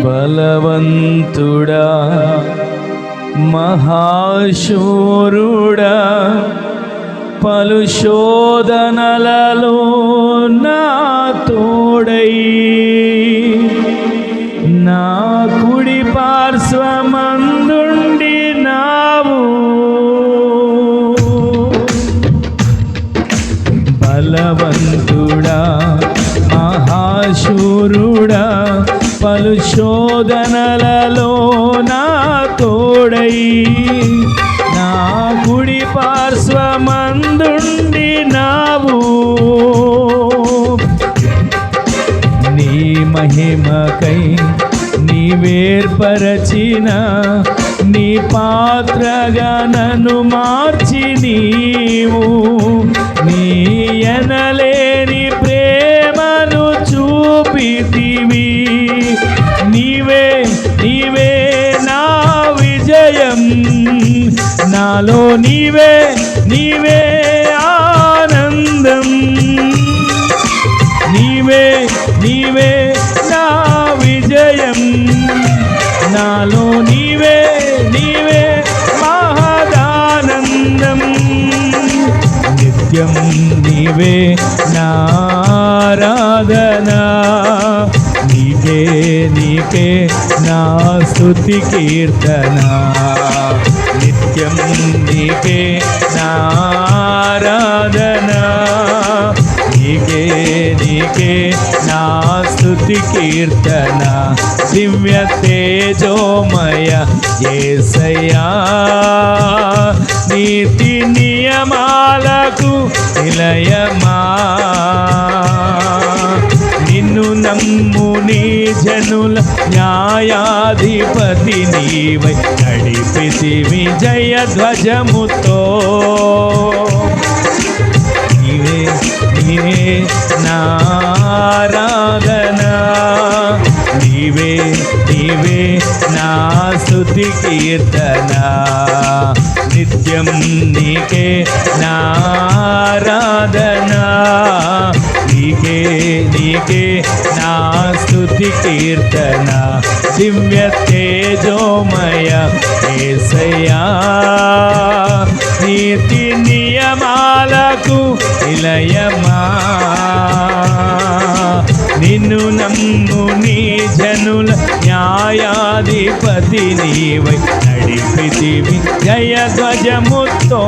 బలవంతుడా మహాశూరుడా పలు శోధనలలో నా తోడై నా కుడి పార్శ్వమందుండి నావు బలవంతుడా మహాశూరుడా పలు శోధనలలో నా తోడై నా కుడి పార్శ్వమందుండి నావు నీ మహిమకై నీవేర్పరచిన నీ పాత్రగా నన్ను మార్చి నీవు నీ ఎనలేని ప్రేమను చూపితివి నీవే నీవే నా విజయం నాలో నీవే నీవే ఆనందం నీవే నీవే నా విజయం నాలో నీవే నీవే మహదానందం నిత్యం నీవే నారాధనా నీకే నీకే నా స్తుతి కీర్తన నిత్యం నీకే నారాధనా నీకే నీకే నా స్తుతి కీర్తన దివ్య తేజోమయ యేసయ్యా నీతి నియమాలకు నిలయమా నిన్ను నమ్ము నీ జనుల న్యాయాధిపతి నీవై నడిపితివి జయధ్వజముతో నీవే నీవే నారాధనా నీవే నీవే నా స్తుతి కీర్తన నిత్యం నీకే నారాధనా నీకే నీకే నా స్తుతి కీర్తన దివ్య తేజోమయ యేసయ్యా నీతి నియమాలకు నిలయమా నిన్ను నమ్ము నీ జనుల న్యాయాధిపతి నీవై నడిపితివి జయధ్వజముతో